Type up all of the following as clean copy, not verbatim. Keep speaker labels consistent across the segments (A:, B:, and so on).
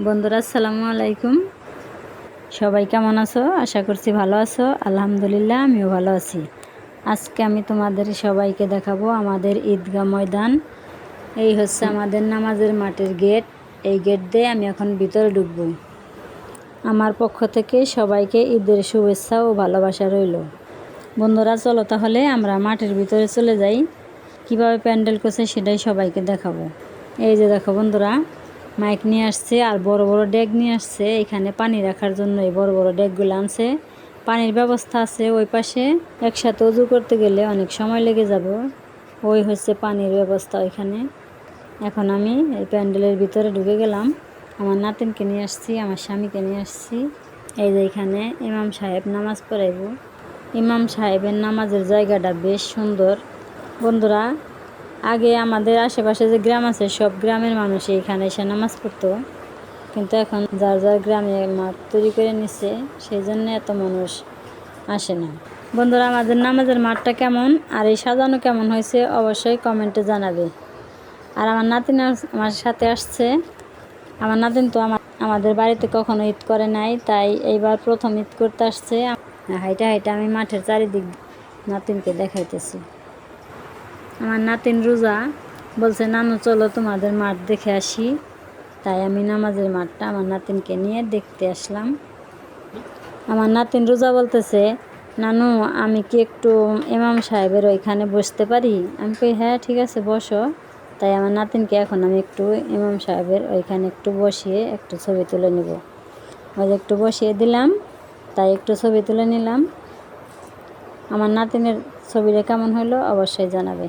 A: বন্ধুরা আসসালামু আলাইকুম। সবাই কেমন আছো? আশা করছি ভালো আছো। আলহামদুলিল্লাহ আমিও ভালো আছি। আজকে আমি তোমাদের সবাইকে দেখাবো আমাদের ঈদগাহ ময়দান। এই হচ্ছে আমাদের নামাজের মাঠের গেট। এই গেট দিয়ে আমি এখন ভিতরে ঢুকবো। আমার পক্ষ থেকে সবাইকে ঈদের শুভেচ্ছা ও ভালোবাসা রইল। বন্ধুরা চলো তাহলে আমরা মাঠের ভিতরে চলে যাই। কিভাবে প্যান্ডেল করছে সেটাই সবাইকে দেখাবো। এই যে দেখো বন্ধুরা, মাইক নিয়ে আসছে আর বড় বড় ডেক নিয়ে আসছে। এখানে পানি রাখার জন্য এই বড় বড় ডেকগুলো আনছে। পানির ব্যবস্থা আছে ওই পাশে। একসাথে উজু করতে গেলে অনেক সময় লেগে যাবে। ওই হচ্ছে পানির ব্যবস্থা ওইখানে। এখন আমি এই প্যান্ডেলের ভিতরে ঢুকে গেলাম। আমার নাতিনকে নিয়ে আসছি, আমার স্বামীকে নিয়ে আসছি। এই যে এখানে ইমাম সাহেব নামাজ পড়াইব। ইমাম সাহেবের নামাজের জায়গাটা বেশ সুন্দর। বন্ধুরা, আগে আমাদের আশেপাশে যে গ্রাম আছে সব গ্রামের মানুষ এখানে এসে নামাজ পড়তো, কিন্তু এখন যার যার গ্রামে মাঠ তৈরি করে নিচ্ছে, সেই জন্য এত মানুষ আসে না। বন্ধুরা, আমাদের নামাজের মাঠটা কেমন আর এই সাজানো কেমন হয়েছে অবশ্যই কমেন্টে জানাবে। আর আমার নাতিন আমার সাথে আসছে। আমার নাতিন তো আমাদের বাড়িতে কখনো ঈদ করে নাই, তাই এইবার প্রথম ঈদ করতে আসছে। হাইটা হাইটা আমি মাঠের চারিদিক নাতিনকে দেখাইতেছি। আমার নাতিন রোজা, বলছে নানু চলো তোমাদের মাঠ দেখে আসি। তাই আমি নামাজের মাঠটা আমার নাতিনকে নিয়ে দেখতে আসলাম। আমার নাতিন রোজা বলতেছে, নানু আমি কি একটু ইমাম সাহেবের ওইখানে বসতে পারি? আমি কই হ্যাঁ ঠিক আছে বসো। তাই আমার নাতিনকে এখন আমি একটু ইমাম সাহেবের ওইখানে একটু বসিয়ে একটু ছবি তুলে নেব। ওই যে একটু বসিয়ে দিলাম, তাই একটু ছবি তুলে নিলাম। আমার নাতিনের ছবিটা কেমন হলো অবশ্যই জানাবে।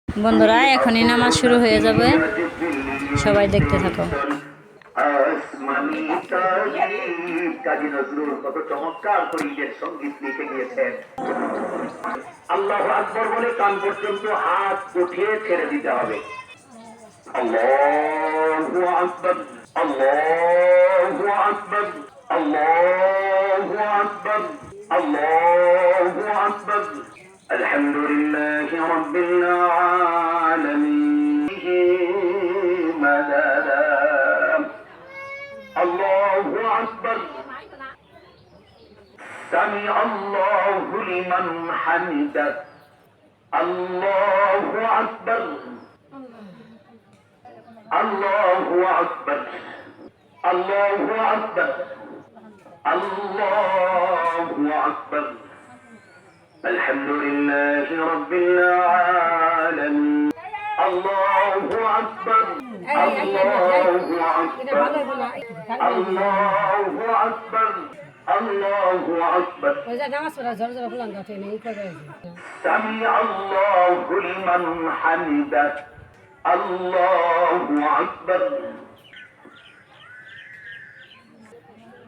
A: বন্ধুরা, এখনই নামাজ শুরু হয়ে যাবে, সবাই দেখতে থাকো।
B: কাজী নজরুল কত চমৎকার করে ঈদের সঙ্গীত লিখে গিয়েছেন। আল্লাহু আকবার বলে কান পর্যন্ত হাত উঠিয়ে ছেড়ে দিতে হবে। আল্লাহু আকবার, আল্লাহু আকবার, আল্লাহু আকবার, আল্লাহু আকবার। আলহামদুলিল্লাহি রাব্বিল আলামিন। মাদাদা। আল্লাহু আকবার। সামিআ আল্লাহু লিমান হামিদা। আল্লাহু আকবার, আল্লাহু আকবার, আল্লাহু আকবার, আল্লাহু আকবার। আলহামদুলিল্লাহি রাব্বিল আলামিন। আল্লাহু আকবার, আল্লাহু আকবার, আল্লাহু আকবার, আল্লাহু আকবার। সামিআ আল্লাহু লিমান হামিদা। আল্লাহু আকবার,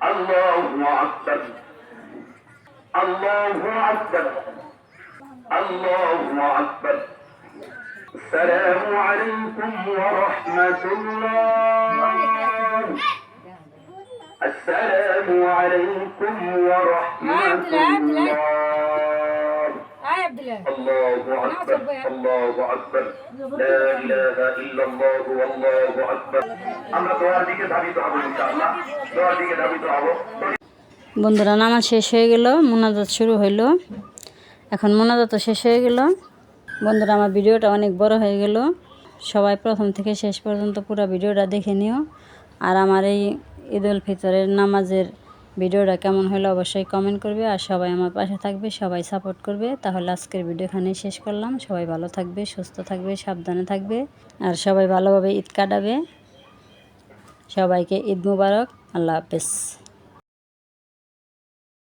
B: আল্লাহু আকবার, আল্লাহু আকবার, আল্লাহু আকবার। আসসালামু আলাইকুম ওয়া রাহমাতুল্লাহ। আসসালামু আলাইকুম ওয়া রাহমাতুল্লাহ। আল্লাহু আকবার, আল্লাহু আকবার, লা ইলাহা ইল্লাল্লাহ ওয়াল্লাহু আকবার। আমরা দোয়ার দিকে ধাবিত হব ইনশাআল্লাহ, দোয়ার দিকে ধাবিত হব।
A: বন্ধুরা, নামাজ শেষ হয়ে গেল, মোনাজাত শুরু হইল। এখন মোনাজাত শেষ হয়ে গেল। বন্ধুরা, আমার ভিডিওটা অনেক বড় হয়ে গেল। সবাই প্রথম থেকে শেষ পর্যন্ত পুরো ভিডিওটা দেখে নিও। আর আমার এই ঈদ উল ফিতরের নামাজের ভিডিওটা কেমন হলো অবশ্যই কমেন্ট করবে। আর সবাই আমার পাশে থাকবে, সবাই সাপোর্ট করবে। তাহলে আজকের ভিডিও এখানেই শেষ করলাম। সবাই ভালো থাকবে, সুস্থ থাকবে, সাবধানে থাকবে, আর সবাই ভালোভাবে ঈদ কাটাবে। সবাইকে ঈদ মুবারক। আল্লাহ হাফেজ।